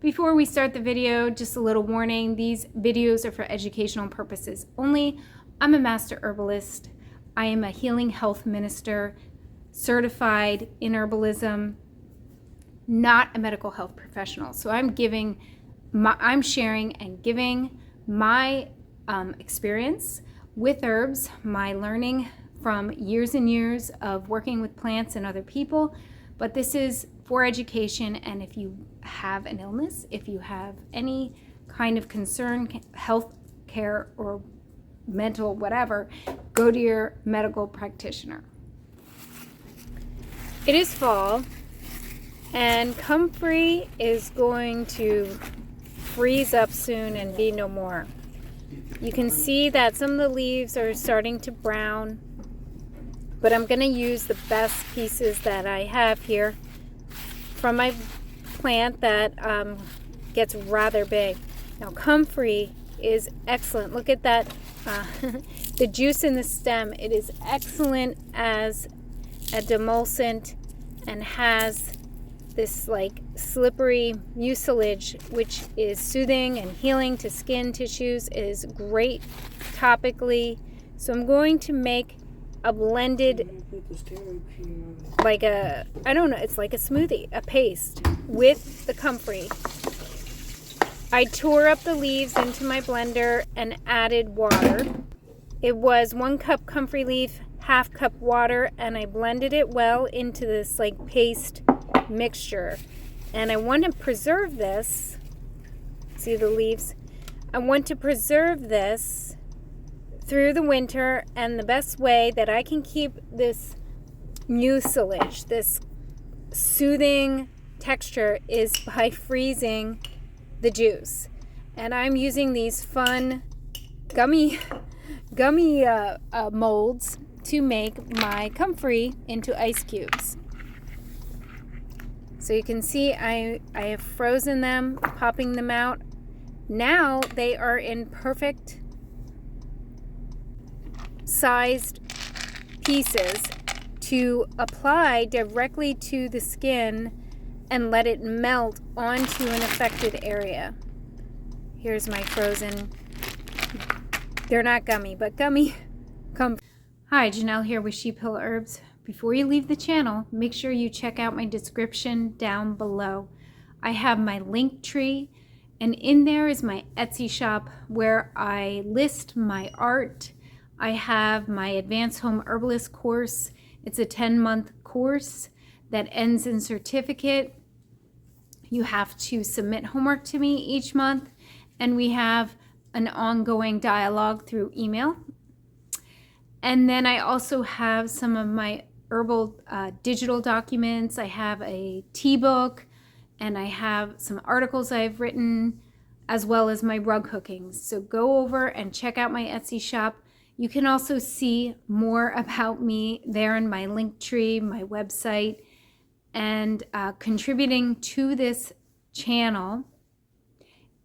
Before we start the video, just a little warning, these videos are for educational purposes only. I'm a master herbalist. I am a healing health minister, certified in herbalism, not a medical health professional. So I'm sharing and giving my experience with herbs, my learning from years and years of working with plants and other people. But this is for education, and if you have an illness, if you have any kind of concern, health care or mental whatever, go to your medical practitioner. It is fall, and Comfrey is going to freeze up soon and be no more. You can see that some of the leaves are starting to brown, but I'm going to use the best pieces that I have here from my plant that gets rather big. Now, Comfrey is excellent. Look at that, the juice in the stem. It is excellent as a demulcent and has this like slippery mucilage, which is soothing and healing to skin tissues. It is great topically. So I'm going to make a blended, like a, I don't know, it's like a smoothie, a paste with the Comfrey. I tore up the leaves into my blender and added water. It was 1 cup Comfrey leaf, 1/2 cup water, and I blended it well into this like paste mixture. And I want to preserve this. See the leaves? I want to preserve this through the winter, and the best way that I can keep this mucilage, this soothing texture, is by freezing the juice. And I'm using these fun gummy molds to make my Comfrey into ice cubes. So you can see I have frozen them, popping them out. Now they are in perfect sized pieces to apply directly to the skin and let it melt onto an affected area. Here's my frozen, they're not gummy, but gummy Comfrey. Hi, Janelle here with Sheep Hill Herbs. Before you leave the channel, make sure you check out my description down below. I have my Linktree, and in there is my Etsy shop where I list my art. I have my Advanced Home Herbalist course. It's a 10-month course that ends in certificate. You have to submit homework to me each month, and we have an ongoing dialogue through email. And then I also have some of my herbal digital documents. I have a tea book, and I have some articles I've written, as well as my rug hookings. So go over and check out my Etsy shop. You can also see more about me there in my Linktree, my website, and contributing to this channel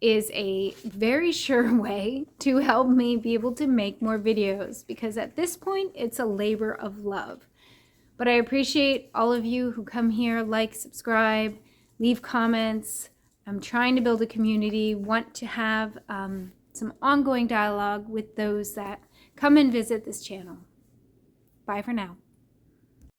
is a very sure way to help me be able to make more videos, because at this point it's a labor of love. But I appreciate all of you who come here, like, subscribe, leave comments. I'm trying to build a community, want to have some ongoing dialogue with those that come and visit this channel. Bye for now.